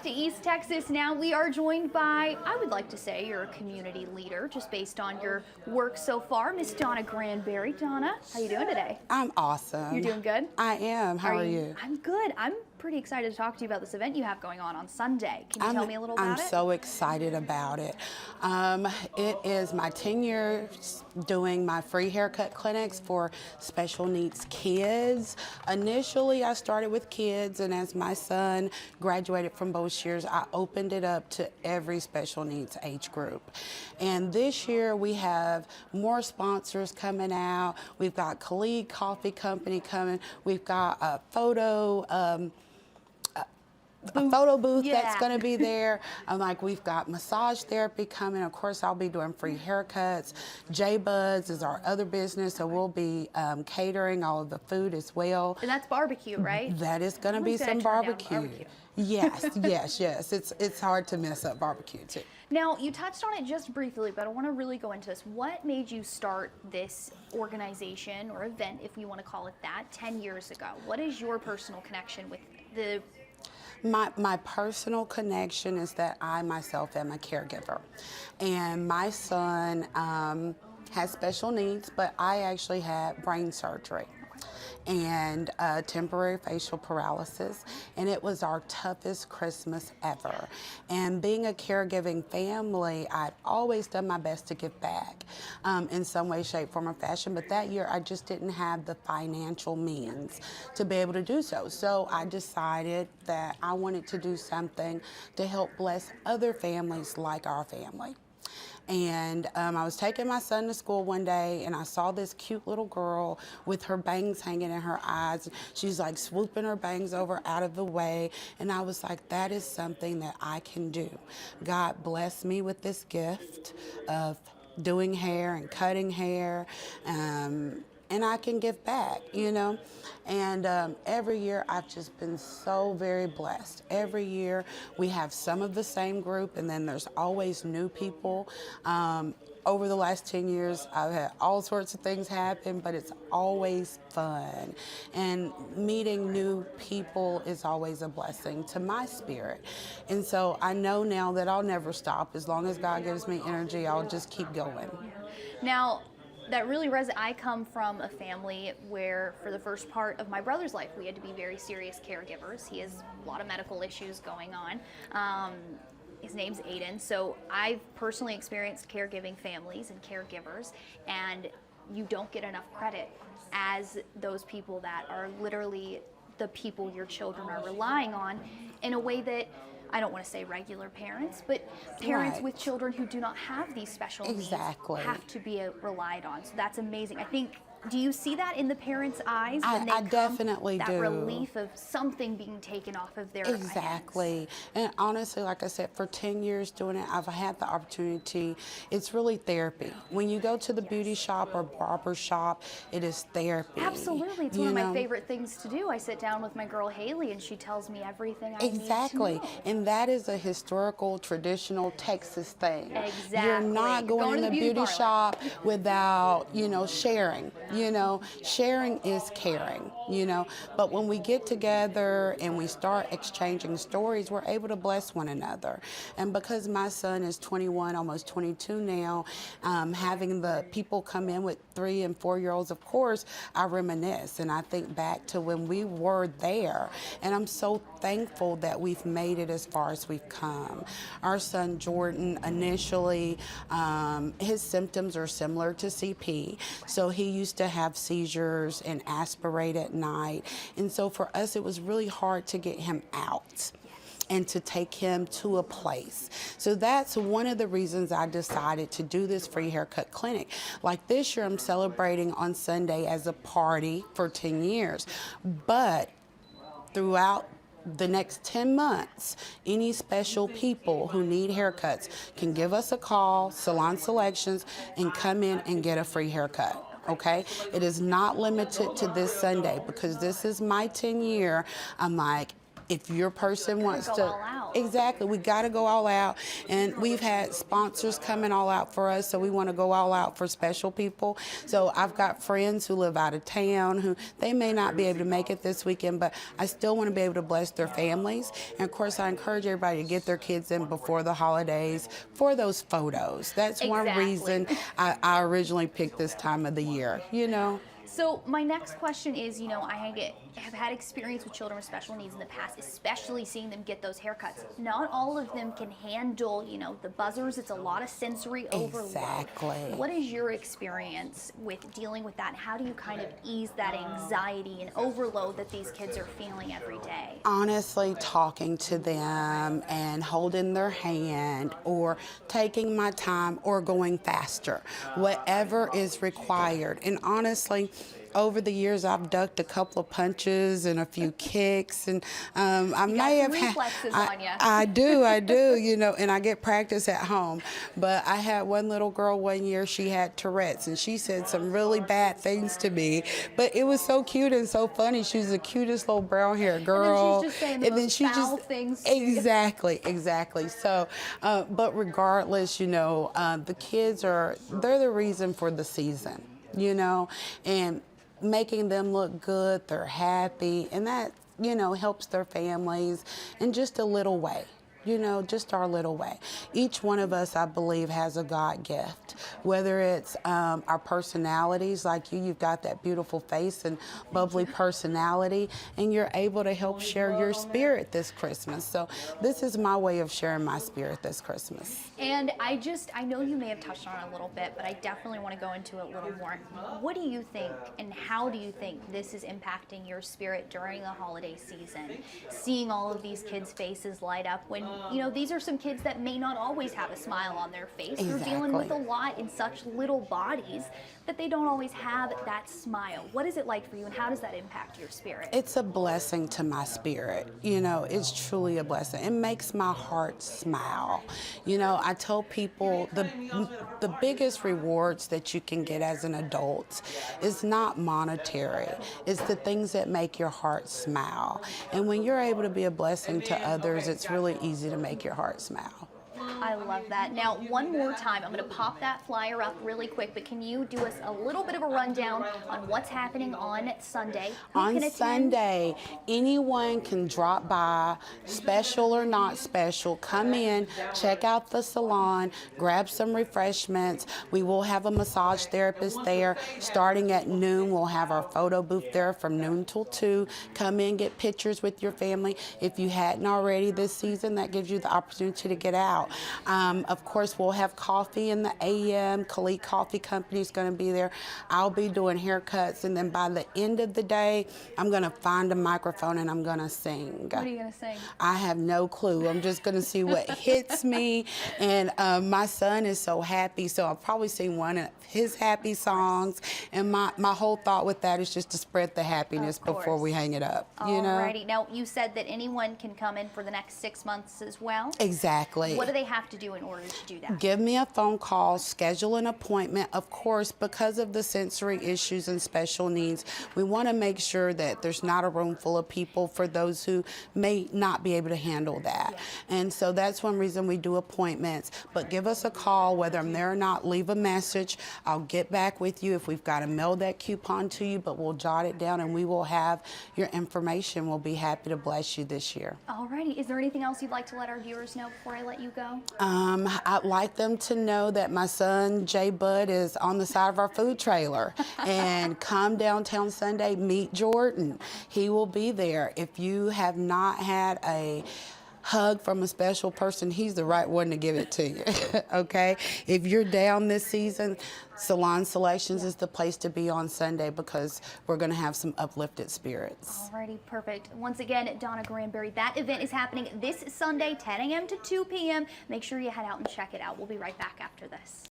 to East Texas now. We are joined by, I would like to say, you're a community leader just based on your work so far, Miss Donna Granberry. Donna, how you doing today? I'm awesome. You're doing good? I am. How are you? I'm good. I'm pretty excited to talk to you about this event you have going on Sunday. Can you tell me a little about it? I'm so excited about it. It is my 10 years doing my free haircut clinics for special needs kids. Initially, I started with kids, and as my son graduated from Bossiers, I opened it up to every special needs age group. And this year, we have more sponsors coming out. We've got Khalid Coffee Company coming. We've got a photo booth that's going to be there. We've got massage therapy coming. Of course, I'll be doing free haircuts. J-Buds is our other business, so we'll be catering all of the food as well. And that's barbecue, right? That is going to be some barbecue. Yes, yes. It's hard to mess up barbecue too. Now, you touched on it just briefly, but I want to really go into this. What made you start this organization or event, if you want to call it that, 10 years ago? What is your personal connection with the... My personal connection is that I myself am a caregiver, and my son has special needs, but I actually had brain surgery and temporary facial paralysis, and it was our toughest Christmas ever. And being a caregiving family, I'd always done my best to give back in some way, shape, form, or fashion, but that year I just didn't have the financial means to be able to do so. So I decided that I wanted to do something to help bless other families like our family. And I was taking my son to school one day, and I saw this cute little girl with her bangs hanging in her eyes. She's like swooping her bangs over out of the way, and I was like, that is something that I can do. God blessed me with this gift of doing hair and cutting hair. And I can give back, you know. And every year I've just been so very blessed. Every year we have some of the same group, and then there's always new people. Over the last 10 years, I've had all sorts of things happen, but it's always fun. And meeting new people is always a blessing to my spirit. And so I know now that I'll never stop. As long as God gives me energy, I'll just keep going. Now, that really I come from a family where for the first part of my brother's life, we had to be very serious caregivers. He has a lot of medical issues going on. His name's Aiden. So I've personally experienced caregiving families and caregivers, and you don't get enough credit as those people that are literally the people your children are relying on in a way that, I don't want to say regular parents, but parents with children who do not have these special needs have to be relied on. So that's amazing. I think, do you see that in the parents' eyes? When I definitely do. That relief of something being taken off of their hands. And honestly, like I said, for 10 years doing it, I've had the opportunity. It's really therapy. When you go to the beauty shop or barber shop, it is therapy. Absolutely. It's one of my favorite things to do. I sit down with my girl Haley, and she tells me everything I need to know. And that is a historical, traditional Texas thing. Exactly. You're not going to the beauty shop without, sharing. Sharing is caring, But when we get together and we start exchanging stories, we're able to bless one another. And because my son is 21, almost 22 now, having the people come in with 3- and 4-year-olds, of course, I reminisce and I think back to when we were there. And I'm so thankful that we've made it as far as we've come. Our son Jordan, initially, his symptoms are similar to CP. So he used to have seizures and aspirate at night. And so for us, it was really hard to get him out and to take him to a place. So that's one of the reasons I decided to do this free haircut clinic. Like this year, I'm celebrating on Sunday as a party for 10 years. But throughout the next 10 months, any special people who need haircuts can give us a call, Salon Selections, and come in and get a free haircut. Okay? It is not limited to this Sunday because this is my 10 year. I'm like, if your person wants go to, all out. exactly, we got to go all out. And we've had sponsors coming all out for us, so we want to go all out for special people. So I've got friends who live out of town who they may not be able to make it this weekend, but I still want to be able to bless their families. And of course, I encourage everybody to get their kids in before the holidays for those photos. That's one Exactly. reason I originally picked this time of the year, you know. So my next question is, I have had experience with children with special needs in the past, especially seeing them get those haircuts. Not all of them can handle, the buzzers. It's a lot of sensory overload. Exactly. What is your experience with dealing with that? And how do you kind of ease that anxiety and overload that these kids are feeling every day? Honestly, talking to them and holding their hand or taking my time or going faster, whatever is required. And honestly, over the years, I've ducked a couple of punches and a few kicks, and I may have reflexes on you. I do, and I get practice at home. But I had one little girl one year, she had Tourette's, and she said some really bad things to me, but it was so cute and so funny. She was the cutest little brown haired girl. And then she's just saying the most foul things to you. Exactly. So, but regardless, the kids they're the reason for the season, and making them look good, they're happy, and that, helps their families in just a little way. Just our little way. Each one of us, I believe, has a God gift. Whether it's our personalities, like you've got that beautiful face and bubbly personality, and you're able to help share your spirit this Christmas. So this is my way of sharing my spirit this Christmas. And I know you may have touched on it a little bit, but I definitely want to go into it a little more. What do you think, and how do you think this is impacting your spirit during the holiday season? Seeing all of these kids' faces light up when these are some kids that may not always have a smile on their face. Exactly. They're dealing with a lot in such little bodies that they don't always have that smile. What is it like for you, and how does that impact your spirit? It's a blessing to my spirit. It's truly a blessing. It makes my heart smile. I tell people the biggest rewards that you can get as an adult is not monetary. It's the things that make your heart smile. And when you're able to be a blessing to others, it's really easy to make your heart smile. I love that. Now, one more time, I'm going to pop that flyer up really quick, but can you do us a little bit of a rundown on what's happening on Sunday? On Sunday, anyone can drop by, special or not special, come in, check out the salon, grab some refreshments. We will have a massage therapist there. Starting at noon, we'll have our photo booth there from noon till 2. Come in, get pictures with your family. If you hadn't already this season, that gives you the opportunity to get out. Of course, we'll have coffee in the AM. Khalid Coffee Company is going to be there. I'll be doing haircuts, and then by the end of the day, I'm going to find a microphone and I'm going to sing. What are you going to sing? I have no clue. I'm just going to see what hits me. And my son is so happy, so I'll probably sing one of his happy songs. And my whole thought with that is just to spread the happiness before we hang it up. Alrighty. Now, you said that anyone can come in for the next 6 months as well? Exactly. What do they have to do in order to do that? Give me a phone call, schedule an appointment. Of course, because of the sensory issues and special needs, we want to make sure that there's not a room full of people for those who may not be able to handle that. Yeah. And so that's one reason we do appointments. But give us a call, whether I'm there or not, leave a message. I'll get back with you if we've got to mail that coupon to you, but we'll jot it down and we will have your information. We'll be happy to bless you this year. Alrighty. Is there anything else you'd like to let our viewers know before I let you go? I'd like them to know that my son, Jay Bud, is on the side of our food trailer. And come downtown Sunday, meet Jordan. He will be there. If you have not had a hug from a special person, he's the right one to give it to you, okay? If you're down this season, Salon Selections is the place to be on Sunday because we're going to have some uplifted spirits. Alrighty, perfect. Once again, Donna Granberry, that event is happening this Sunday, 10 a.m. to 2 p.m. Make sure you head out and check it out. We'll be right back after this.